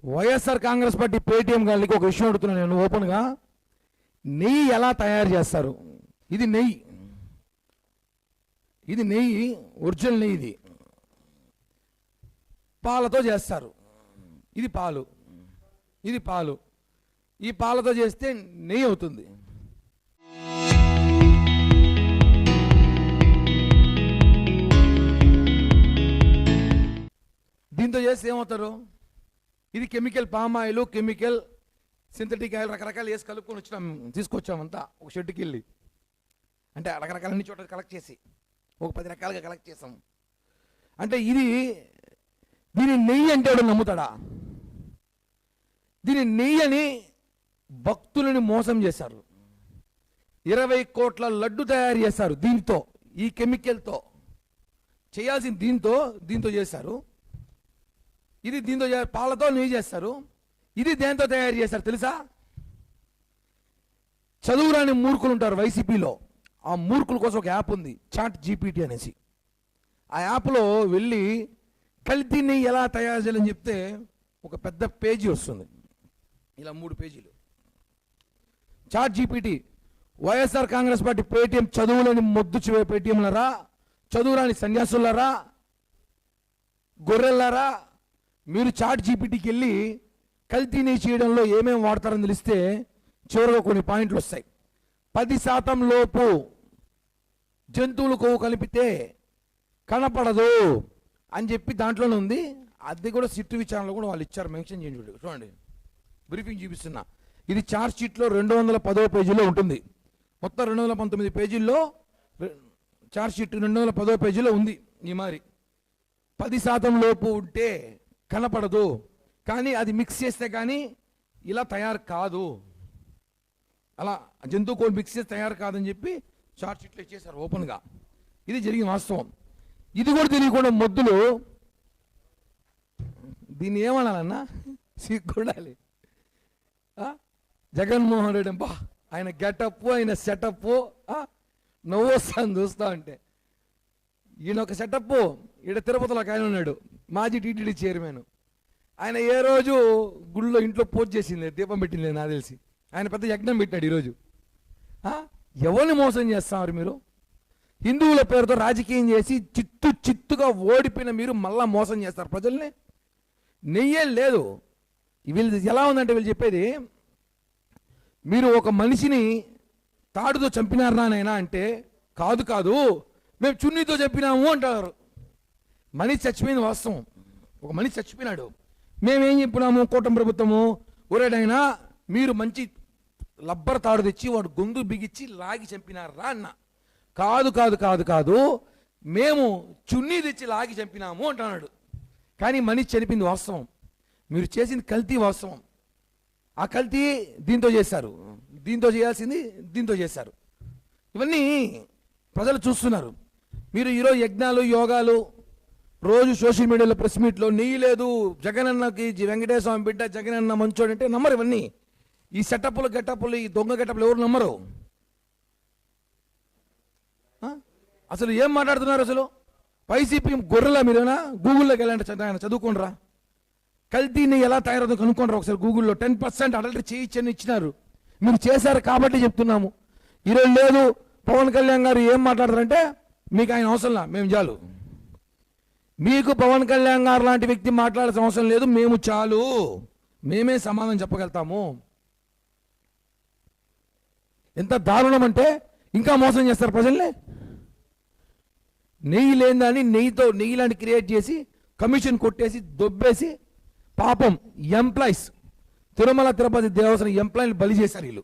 YSR Congress Party Paytm గారికి ఒక విషయం అడుగుతున్నాను నేను ఓపెన్గా. నెయ్యి ఎలా తయారు చేస్తారు? ఇది నెయ్యి, ఇది నెయ్యి, ఒరిజినల్ నెయ్యి. ఇది పాలతో చేస్తారు. ఇది పాలు, ఇది పాలు. ఈ పాలతో చేస్తే నెయ్యి అవుతుంది. దీంతో చేస్తే ఏమవుతారు? ఇది chemical palm oil, chemical synthetic oil రకరకాలు వేసి కలుపుకొని తీసుకొచ్చామంతా ఒక షెడ్కి వెళ్ళి. అంటే రకరకాల అన్ని చోట్ల కలెక్ట్ చేసి ఒక 10 రకాలుగా కలెక్ట్ చేసాం. అంటే దీని నెయ్యి అంటే ఎవడు నమ్ముతాడా? దీని నెయ్యి అని భక్తులని మోసం చేశారు. 20 కోట్ల లడ్డు తయారు చేశారు దీంతో, ఈ కెమికల్తో చేయాల్సిన దీంతో చేశారు. ఇది దీంతో పాలతో నెయ్యి చేస్తారు. ఇది దేంతో తయారు చేస్తారు తెలుసా? చదువురాని మూర్ఖులు ఉంటారు వైసీపీలో. ఆ మూర్ఖుల కోసం ఒక యాప్ ఉంది, చాట్ జీపీటీ అనేసి. ఆ యాప్లో వెళ్ళి కల్తీ నెయ్యి ఎలా తయారు చేయాలని చెప్తే ఒక పెద్ద పేజీ వస్తుంది, ఇలా 3 పేజీలు. Chat GPT, YSR Congress Party Paytm చదువులని మొద్దు పేటీఎంలరా, చదువురాని సన్యాసులరా, గొర్రెల్లారా, మీరు చాట్ జీపీటీకి వెళ్ళి కల్తీ నెయ్యి చేయడంలో ఏమేమి వాడతారని తెలిస్తే చివరిగా కొన్ని పాయింట్లు వస్తాయి. 10% లోపు జంతువులు కొవ్వు కలిపితే కనపడదు అని చెప్పి దాంట్లోనే ఉంది. అది కూడా సిట్టు విచారణలో కూడా వాళ్ళు ఇచ్చారు, మెన్షన్ చేయండి. చూడండి, బ్రీఫింగ్ చూపిస్తున్నా. ఇది చార్జ్ షీట్లో 210వ పేజీలో ఉంటుంది. మొత్తం 219 పేజీల్లో చార్జ్ షీట్ 210వ పేజీలో ఉంది. ఈ మరి 10% లోపు ఉంటే కనపడదు, కానీ అది మిక్స్ చేస్తే కానీ ఇలా తయారు కాదు, అలా జంతువు కోళ్ళు మిక్స్ చేస్తే తయారు కాదని చెప్పి చార్జ్ షీట్లో ఇచ్చేసారు ఓపెన్గా. ఇది జరిగిన వాస్తవం. ఇది కూడా తెలియకుండా మొద్దులు దీన్ని ఏమనాలన్నా సిగ్గుండాలి. జగన్మోహన్ రెడ్డి బా, ఆయన గెటప్, ఆయన సెటప్ నవ్వు వస్తాను చూస్తా ఉంటే. ఈయన ఒక సెటప్, ఈడ తిరుపతిలో ఒక ఆయన ఉన్నాడు, మాజీ టీటీడీ చైర్మన్. ఆయన ఏ రోజు గుళ్ళో ఇంట్లో పూజ చేసింది, దీపం పెట్టింది నాకు తెలిసి. ఆయన పెద్ద యజ్ఞం పెట్టాడు ఈరోజు. ఎవరిని మోసం చేస్తున్నారు మీరు? హిందువుల పేరుతో రాజకీయం చేసి చిత్తుగా ఓడిపోయిన మీరు మళ్ళా మోసం చేస్తారు ప్రజల్ని. నెయ్యే లేదు. వీళ్ళు ఎలా ఉందంటే వీళ్ళు చెప్పేది, మీరు ఒక మనిషిని తాడుతో చంపినారనైనా అంటే కాదు మేము చున్నీతో చంపినాము అంటారు. మనిషి చచ్చిపోయింది వాస్తవం, ఒక మనిషి చచ్చిపోయినాడు. మేమేం చెప్పినాము కూటమి ప్రభుత్వము, ఒరేడైనా మీరు మంచి లబ్బర్ తాడు తెచ్చి వాడు గొంతు బిగించి లాగి చంపినారా అన్న. కాదు మేము చున్నీ తెచ్చి లాగి చంపినాము అంటున్నాడు. కానీ మనిషి చనిపోయింది వాస్తవం, మీరు చేసింది కల్తీ వాస్తవం. ఆ కల్తీ దీంతో చేశారు, దీంతో చేయాల్సింది దీంతో చేశారు. ఇవన్నీ ప్రజలు చూస్తున్నారు. మీరు ఈరోజు యజ్ఞాలు యోగాలు రోజు సోషల్ మీడియాలో ప్రెస్ మీట్లో నెయ్యి లేదు, జగనన్నకి వెంకటేశ్వర స్వామి బిడ్డ జగనన్న మంచోడు అంటే నమ్మరు. ఇవన్నీ ఈ సెటప్లు గెటప్లు, ఈ దొంగ గెటప్లు ఎవరు నమ్మరు. అసలు ఏం మాట్లాడుతున్నారు? అసలు వైసీపీ గొర్రెలా మీరేనా? గూగుల్లోకి వెళ్ళండి, చదువుకోండిరా. కల్తీని ఎలా తయారవుతుందో కనుక్కోండి ఒకసారి గూగుల్లో. 10% అడల్టరీ చేయించని ఇచ్చినారు, మీరు చేశారు కాబట్టి చెప్తున్నాము. ఈరోజు లేదు. పవన్ కళ్యాణ్ గారు ఏం మాట్లాడతారంటే మీకు ఆయన అవసరంలా, మేము చాలు. మీకు పవన్ కళ్యాణ్ గారు లాంటి వ్యక్తి మాట్లాడాల్సిన అవసరం లేదు, మేము చాలు, మేమే సమాధానం చెప్పగలుగుతాము. ఎంత దారుణం అంటే ఇంకా మోసం చేస్తారు ప్రజల్ని. నెయ్యి లేదని నెయ్యి లాంటి క్రియేట్ చేసి కమిషన్ కొట్టేసి దొబ్బేసి పాపం ఎంప్లాయీస్, తిరుమల తిరుపతి దేవస్థానం ఎంప్లాయీలు బలి చేశారు వీళ్ళు.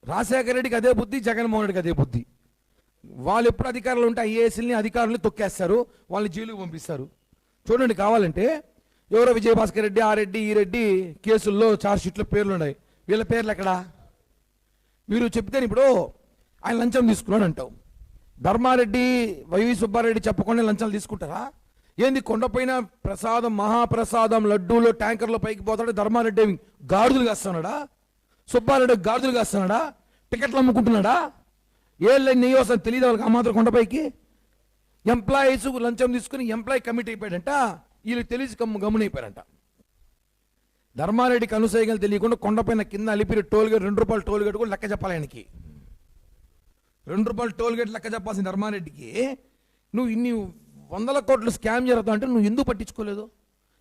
రాజశేఖర రెడ్డికి అదే బుద్ధి, జగన్మోహన్ రెడ్డికి అదే బుద్ధి. వాళ్ళు ఎప్పుడు అధికారులు ఉంటే ఐఏఎస్ని అధికారులని తొక్కేస్తారు, వాళ్ళని జైలుకు పంపిస్తారు. చూడండి, కావాలంటే ఎవరో విజయభాస్కర్ రెడ్డి, ఆ రెడ్డి, ఈ రెడ్డి కేసుల్లో చార్జ్ షీట్లో పేర్లు ఉన్నాయి. వీళ్ళ పేర్లు ఎక్కడా? మీరు చెప్తే ఇప్పుడు ఆయన లంచం తీసుకున్నాడు అంటావు. ధర్మారెడ్డి, వైవి సుబ్బారెడ్డి చెప్పకుండా లంచాలు తీసుకుంటారా? ఏంది కొండపైన ప్రసాదం, మహాప్రసాదం లడ్డూలో ట్యాంకర్లో పైకి పోతాడు. ధర్మారెడ్డి గాడిదలు కాస్తున్నాడా? సుబ్బారెడ్డి గాడిదలు కాస్తున్నాడా? టికెట్లు అమ్ముకుంటున్నాడా? ఏళ్ళ నెయ్యి వస్తుంది తెలియదు వాళ్ళకి. ఆ మాత్రం కొండపైకి ఎంప్లాయీస్ లంచం తీసుకుని ఎంప్లాయీ కమిటీ అయిపోయాడంట. వీళ్ళు తెలిసి గమ్మునైపోయారంట. ధర్మారెడ్డికి అనుసైగలు తెలియకుండా కొండపైన కింద అలిపిరి టోల్గేట్ ₹2 టోల్గేట్ కూడా లెక్క చెప్పాలి ఆయనకి. ₹2 టోల్గేట్ లెక్క చెప్పాల్సిన ధర్మారెడ్డికి నువ్వు ఇన్ని 100 కోట్లు స్కామ్ జరుగుతా అంటే నువ్వు ఎందుకు పట్టించుకోలేదు?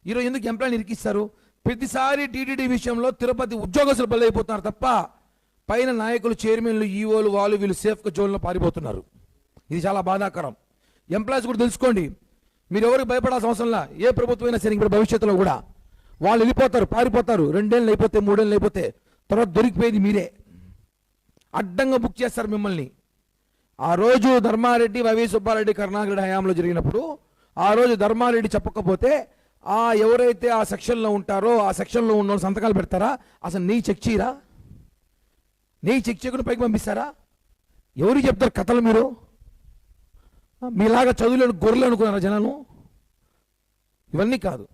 ఈరోజు ఎందుకు ఎంప్లాయీని ఇరికిస్తారు? ప్రతిసారి టీటీడీ విషయంలో తిరుపతి ఉద్యోగస్తులు బలైపోతున్నారు తప్ప పైన నాయకులు, చైర్మన్లు, ఈఓలు వాళ్ళు వీళ్ళు సేఫ్గా జోన్లో పారిపోతున్నారు. ఇది చాలా బాధాకరం. ఎంప్లాయీస్ కూడా తెలుసుకోండి, మీరు ఎవరికి భయపడాల్సిన అవసరంలా. ఏ ప్రభుత్వం అయినా సరే ఇప్పుడు భవిష్యత్తులో కూడా వాళ్ళు వెళ్ళిపోతారు, పారిపోతారు. 2 ఏళ్ళు అయిపోతే, 3 ఏళ్ళు అయిపోతే తర్వాత దొరికిపోయేది మీరే. అడ్డంగా బుక్ చేస్తారు మిమ్మల్ని. ఆ రోజు ధర్మారెడ్డి, వైవి సుబ్బారెడ్డి, కరుణాకర్ హయాంలో జరిగినప్పుడు ఆ రోజు ధర్మారెడ్డి చెప్పకపోతే ఎవరైతే ఆ సెక్షన్లో ఉంటారో ఆ సెక్షన్లో ఉన్న వాళ్ళు సంతకాలు పెడతారా? అసలు నీ చెక్ చేయరా? నీ చెక్ చేయకుండా పైకి పంపిస్తారా? ఎవరికి చెప్తారు కథలు? మీరు మీలాగా చదువులేని గొర్రెలు అనుకున్నారా జనాలు? ఇవన్నీ కాదు.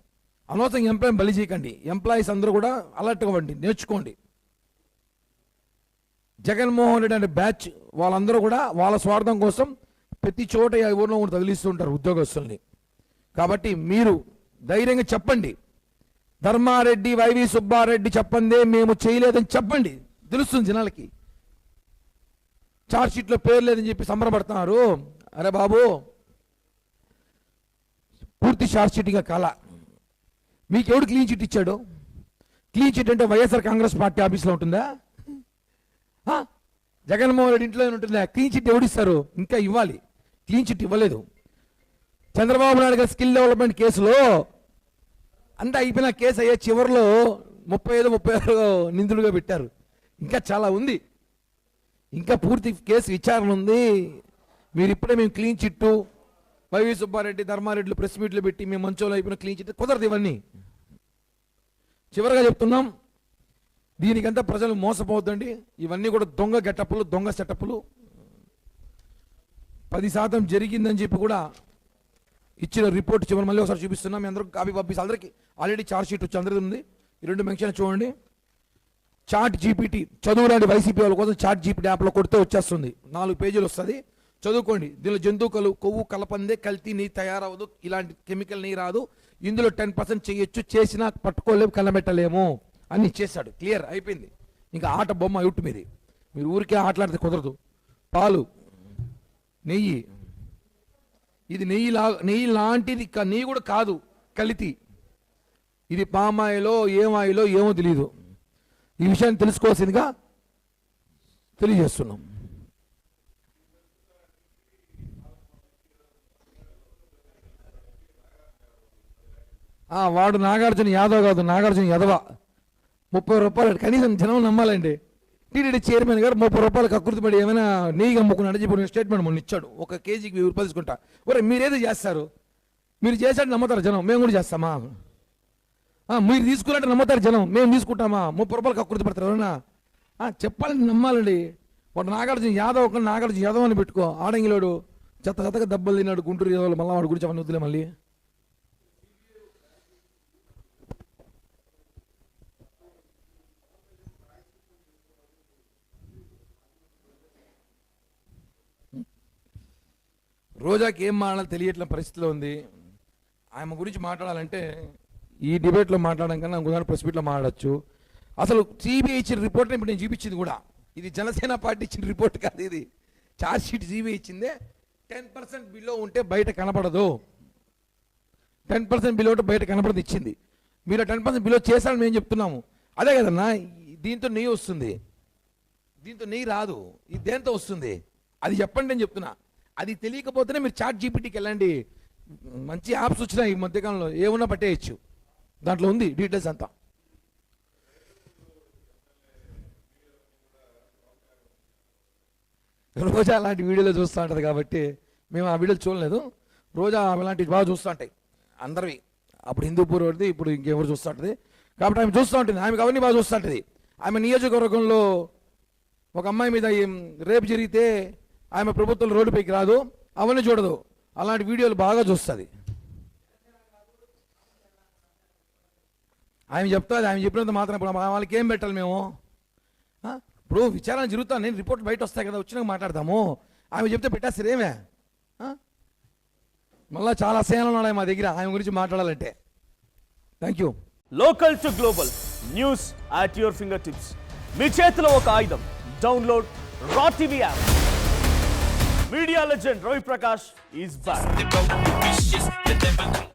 అనవసరంగా ఎంప్లాయీ బలి చేయకండి. ఎంప్లాయీస్ అందరూ కూడా అలర్ట్గా అవ్వండి, నేర్చుకోండి. జగన్మోహన్ రెడ్డి అనే బ్యాచ్ వాళ్ళందరూ కూడా వాళ్ళ స్వార్థం కోసం ప్రతి చోట ఎవరినో కూడా తగిలిస్తూ ఉంటారు ఉద్యోగస్తుల్ని. కాబట్టి మీరు ధైర్యంగా చెప్పండి. ధర్మారెడ్డి, వైవి సుబ్బారెడ్డి చెప్పందే మేము చేయలేదని చెప్పండి, తెలుస్తుంది జనాలకి. చార్జ్ షీట్లో పేరు లేదని చెప్పి సంబరపడుతున్నారు. అరే బాబు, పూర్తి చార్జ్ షీట్గా కాల. మీకు ఎవడు క్లీన్ చిట్ ఇచ్చాడు? క్లీన్ చిట్ అంటే వైఎస్ఆర్ కాంగ్రెస్ పార్టీ ఆఫీస్లో ఉంటుందా? జగన్మోహన్ రెడ్డి ఇంట్లో ఉంటుందా? క్లీన్ చిట్ ఎవడిస్తారు? ఇంకా ఇవ్వాలి. క్లీన్ చిట్ ఇవ్వలేదు. చంద్రబాబు నాయుడు గారి స్కిల్ డెవలప్మెంట్ కేసులో అంతా అయిపోయిన కేసు అయ్యే చివరిలో 35-36 నిందులుగా పెట్టారు. ఇంకా చాలా ఉంది. ఇంకా పూర్తి కేసు విచారణ ఉంది. మీరు ఇప్పుడే మేము క్లీన్ చిట్టు, వైవి సుబ్బారెడ్డి, ధర్మారెడ్డిలు ప్రెస్ మీట్లు పెట్టి మేము మంచోళ్ళు అయిపోయిన క్లీన్ చిట్ కుదరదు. ఇవన్నీ చివరిగా చెప్తున్నాం, దీనికంతా ప్రజలు మోసపోవద్దండి. ఇవన్నీ కూడా దొంగ గెటప్పులు, దొంగ సెటప్పులు. 10% జరిగిందని చెప్పి కూడా ఇచ్చిన రిపోర్ట్ చివరి మళ్ళీ ఒకసారి చూపిస్తున్నాం. మీ అందరూ కాపీ పంపిస్తే అందరికీ ఆల్రెడీ ఛార్జ్ షీట్ వచ్చి అందరిది ఉంది. ఈ 2 మెన్షన్ చూడండి. చాట్ జీపీటీ చదువురాని వైసీపీ వాళ్ళ కోసం చాట్ జీపీటీ యాప్లో కొడితే వచ్చేస్తుంది. 4 పేజీలు వస్తుంది, చదువుకోండి. దీనిలో జంతువు కొవ్వు కలపందే, కల్తీ నీ తయారవదు, ఇలాంటి కెమికల్ నీ రాదు, ఇందులో 10% చేయొచ్చు, చేసినా పట్టుకోలేము, కలబెట్టలేము అని చేశాడు. క్లియర్ అయిపోయింది. ఇంకా ఆట బొమ్మ అవుట్ మీది. మీరు ఊరికే ఆటలాడితే కుదరదు. పాలు, నెయ్యి, ఇది నెయ్యి లాంటిది. నెయ్యి కూడా కాదు, కలితి. ఇది పామాయిలో ఏమాయిలో ఏమో తెలియదు. ఈ విషయాన్ని తెలుసుకోవాల్సిందిగా తెలియజేస్తున్నాం. వాడు నాగార్జున యాదవ్ కాదు, నాగార్జున యాదవ. ₹30 కనీసం జనం నమ్మాలండి. టీటీడీ చైర్మన్ గారు ₹30 కకృతిపడి ఏమైనా నెయ్యి అమ్ముకున్నాడని చెప్పి స్టేట్మెంట్ మొన్న ఇచ్చాడు. 1 కేజీకి ₹1000 తీసుకుంటా. ఒరే మీరేదో చేస్తారు, మీరు చేశాడు నమ్ముతారు జనం, మేము కూడా చేస్తామా? మీరు తీసుకున్నట్టు నమ్ముతారు జనం, మేము తీసుకుంటామా? ₹30 కకృతి పడతారు ఎవరైనా? చెప్పాలని నమ్మాలండి. వాడు నాగార్జున యాదవ్, ఒక నాగార్జున యాదవ్ అని పెట్టుకో. ఆడంగిలోడు చెత్తగా దెబ్బలు తిన్నాడు గుంటూరు యాదవ్. మళ్ళీ వాడు గురించి అవన్నీ వద్దులే. మళ్ళీ రోజాకి ఏం మాట్లాడాలో తెలియట్ల పరిస్థితిలో ఉంది. ఆమె గురించి మాట్లాడాలంటే ఈ డిబేట్లో మాట్లాడడం కన్నా ఉదాహరణ ప్రెస్ మీట్లో మాట్లాడచ్చు. అసలు సిబిఐ ఇచ్చిన రిపోర్ట్ని ఇప్పుడు నేను చూపించింది కూడా ఇది జనసేన పార్టీ ఇచ్చిన రిపోర్ట్ కాదు. ఇది ఛార్జ్ షీట్ సిబిఐ ఇచ్చిందే. 10% బిలో ఉంటే బయట కనపడదు. 10% బిలో ఉంటే బయట కనపడదు ఇచ్చింది. మీరు 10% బిలో చేశారని మేము చెప్తున్నాము. అదే కదన్నా, దీంతో నెయ్యి వస్తుంది, దీంతో నెయ్యి రాదు. ఇది దేంతో వస్తుంది అది చెప్పండి అని చెప్తున్నా. అది తెలియకపోతేనే మీరు చాట్ జీపీటీకి వెళ్ళండి. మంచి యాప్స్ వచ్చినాయి ఈ మధ్యకాలంలో, ఏమన్నా పట్టేయచ్చు. దాంట్లో ఉంది డీటెయిల్స్ అంతా. రోజా అలాంటి వీడియోలో చూస్తూ ఉంటుంది కాబట్టి మేము ఆ వీడియోలు చూడలేదు. రోజా అలాంటివి బాగా చూస్తూ ఉంటాయి అందరివి. అప్పుడు హిందూపూర్ వాడిది, ఇప్పుడు ఇంకెవరు చూస్తూ ఉంటుంది కాబట్టి ఆమె చూస్తూ ఉంటుంది. ఆమెకు అవన్నీ బాగా చూస్తూ ఉంటుంది. ఆమె నియోజకవర్గంలో ఒక అమ్మాయి మీద రేపు జరిగితే ఆమె ప్రభుత్వం రోడ్డుపైకి రాదు, అవన్నీ చూడదు. అలాంటి వీడియోలు బాగా చూస్తుంది. ఆమె చెప్తుంది, ఆమె చెప్పినంత మాత్రం ఇప్పుడు వాళ్ళకి ఏం పెట్టాలి మేము? ఇప్పుడు విచారణ జరుగుతాను, నేను రిపోర్ట్ బయట వస్తాయి కదా, వచ్చినాక మాట్లాడదాము. ఆమె చెప్తే పెట్టేస్తారు ఏమే? మళ్ళీ చాలా సేనలు ఉన్నాయి మా దగ్గర ఆమె గురించి మాట్లాడాలంటే. Thank you. Local to global, news at your finger tips. మీ చేతిలో ఒక ఆయుధం. Download raw TV app. Media legend Ravi Prakash is back.